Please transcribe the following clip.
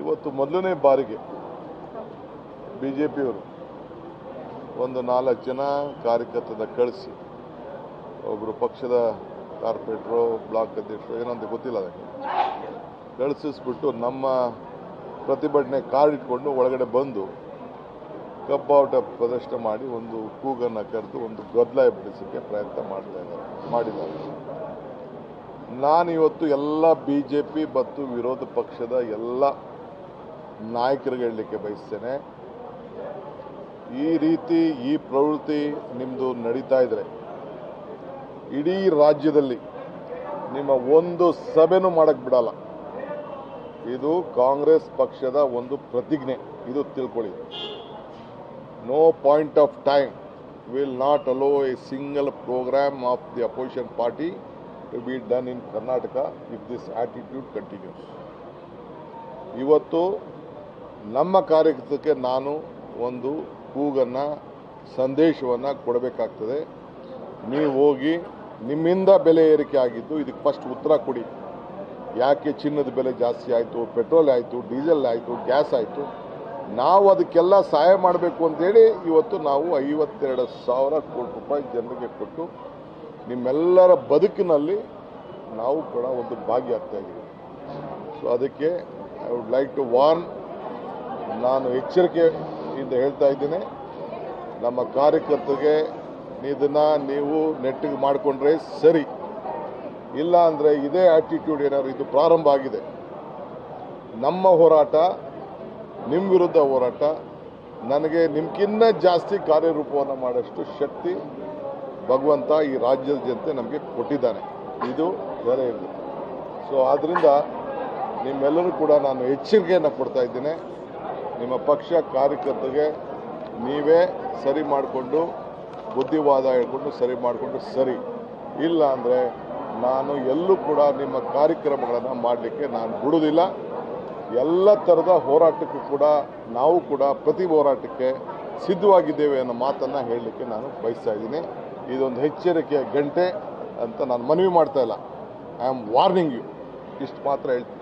ಇವತ್ತು ಮೊದಲನೇ ಬಾರಿಗೆ ಬಿಜೆಪಿಯವರು ಒಂದು 4 ಜನ ಕಾರ್ಯಕರ್ತರನ್ನ ಕಳಿಸಿ, ಒಬ್ಬರು ಪಕ್ಷದ ಕಾರ್ಪೊರೇಟ್ರು, ಬ್ಲಾಕ್ ಅಧ್ಯಕ್ಷರು, ಏನಂತ ಗೊತ್ತಿಲ್ಲ, ಅದಕ್ಕೆ ಕಳಿಸಿಸ್ಬಿಟ್ಟು ನಮ್ಮ ಪ್ರತಿಭಟನೆ ಕಾರ್ಡ್ ಇಟ್ಕೊಂಡು ಒಳಗಡೆ ಬಂದು ಕಬ್ಬಾಟ ಪ್ರದರ್ಶನ ಮಾಡಿ ಒಂದು ಕೂಗನ್ನು ಕರೆದು ಒಂದು ಗದ್ದಲ ಎಬ್ಬಿಸೋಕ್ಕೆ ಪ್ರಯತ್ನ ಮಾಡಿದ್ದಾರೆ. ನಾನಿವತ್ತು ಎಲ್ಲ ಬಿಜೆಪಿ ಮತ್ತು ವಿರೋಧ ಪಕ್ಷದ ಎಲ್ಲ ನಾಯಕರಿಗೆ ಹೇಳಲಿಕ್ಕೆ ಬಯಸ್ತೇನೆ, ಈ ರೀತಿ ಈ ಪ್ರವೃತ್ತಿ ನಿಮ್ಮದು ನಡೀತಾ ಇದ್ರೆ ಇಡೀ ರಾಜ್ಯದಲ್ಲಿ ನಿಮ್ಮ ಒಂದು ಸಭೆನೂ ಮಾಡಕ್ಕೆ ಬಿಡಲ್ಲ. ಇದು ಕಾಂಗ್ರೆಸ್ ಪಕ್ಷದ ಒಂದು ಪ್ರತಿಜ್ಞೆ, ಇದು ತಿಳ್ಕೊಳ್ಳಿ. No point of time will not allow a single programme of the opposition party to be done in Karnataka if this attitude continues. ಇವತ್ತು ನಮ್ಮ ಕಾರ್ಯಕರ್ತಕ್ಕೆ ನಾನು ಒಂದು ಕೂಗನ್ನು, ಸಂದೇಶವನ್ನು ಕೊಡಬೇಕಾಗ್ತದೆ. ನೀವು ಹೋಗಿ ನಿಮ್ಮಿಂದ ಬೆಲೆ ಏರಿಕೆ ಆಗಿದ್ದು ಇದಕ್ಕೆ ಫಸ್ಟ್ ಉತ್ತರ ಕೊಡಿ. ಯಾಕೆ ಚಿನ್ನದ ಬೆಲೆ ಜಾಸ್ತಿ ಆಯಿತು, ಪೆಟ್ರೋಲ್ ಆಯಿತು, ಡೀಸೆಲ್ ಆಯಿತು, ಗ್ಯಾಸ್ ಆಯಿತು, ನಾವು ಅದಕ್ಕೆಲ್ಲ ಸಹಾಯ ಮಾಡಬೇಕು ಅಂತೇಳಿ ಇವತ್ತು ನಾವು 52,000 ಕೋಟಿ ರೂಪಾಯಿ ಜನರಿಗೆ ಕೊಟ್ಟು ನಿಮ್ಮೆಲ್ಲರ ಬದುಕಿನಲ್ಲಿ ನಾವು ಕೂಡ ಒಂದು ಭಾಗಿಯಾಗ್ತಾ ಇದ್ದೀವಿ. ಸೊ ಅದಕ್ಕೆ I would like to warn, ನಾನು ಎಚ್ಚರಿಕೆಯಿಂದ ಹೇಳ್ತಾ ಇದ್ದೀನಿ, ನಮ್ಮ ಕಾರ್ಯಕರ್ತರಿಗೆ ಇದನ್ನು ನೀವು ನೆಟ್ಟಿಗೆ ಮಾಡಿಕೊಂಡ್ರೆ ಸರಿ, ಇಲ್ಲ ಅಂದರೆ ಇದೇ ಆಟಿಟ್ಯೂಡ್ ಏನಾದ್ರು ಇದು ಪ್ರಾರಂಭ ಆಗಿದೆ, ನಮ್ಮ ಹೋರಾಟ ನಿಮ್ಮ ವಿರುದ್ಧ ಹೋರಾಟ, ನನಗೆ ನಿಮ್ಗಿನ್ನ ಜಾಸ್ತಿ ಕಾರ್ಯರೂಪವನ್ನು ಮಾಡೋಷ್ಟು ಶಕ್ತಿ ಭಗವಂತ ಈ ರಾಜ್ಯದ ಜನತೆ ನಮಗೆ ಕೊಟ್ಟಿದ್ದಾನೆ, ಇದು ಬೇರೆ ಇರಲಿ. ಸೊ ಆದ್ದರಿಂದ ನಿಮ್ಮೆಲ್ಲರೂ ಕೂಡ ನಾನು ಎಚ್ಚರಿಕೆಯನ್ನು ಕೊಡ್ತಾ ಇದ್ದೇನೆ. ನಿಮ್ಮ ಪಕ್ಷ ಕಾರ್ಯಕರ್ತರಿಗೆ ನೀವೇ ಸರಿ ಮಾಡಿಕೊಂಡು, ಬುದ್ಧಿವಾದ ಹೇಳ್ಕೊಂಡು ಸರಿ ಮಾಡಿಕೊಂಡು ಸರಿ, ಇಲ್ಲ ಅಂದರೆ ನಾನು ಎಲ್ಲೂ ಕೂಡ ನಿಮ್ಮ ಕಾರ್ಯಕ್ರಮಗಳನ್ನು ಮಾಡಲಿಕ್ಕೆ ನಾನು ಬಿಡುವುದಿಲ್ಲ. ಎಲ್ಲ ಥರದ ಹೋರಾಟಕ್ಕೂ ಕೂಡ ನಾವು ಕೂಡ ಪ್ರತಿ ಹೋರಾಟಕ್ಕೆ ಸಿದ್ಧವಾಗಿದ್ದೇವೆ ಅನ್ನೋ ಮಾತನ್ನು ಹೇಳಲಿಕ್ಕೆ ನಾನು ಬಯಸ್ತಾ ಇದ್ದೀನಿ. ಇದೊಂದು ಎಚ್ಚರಿಕೆಯ ಗಂಟೆ ಅಂತ ನಾನು ಮನವಿ ಮಾಡ್ತಾ ಇಲ್ಲ, ಐ ಆಮ್ ವಾರ್ನಿಂಗ್ ಯು, ಇಷ್ಟು ಮಾತ್ರ ಹೇಳ್ತೀನಿ.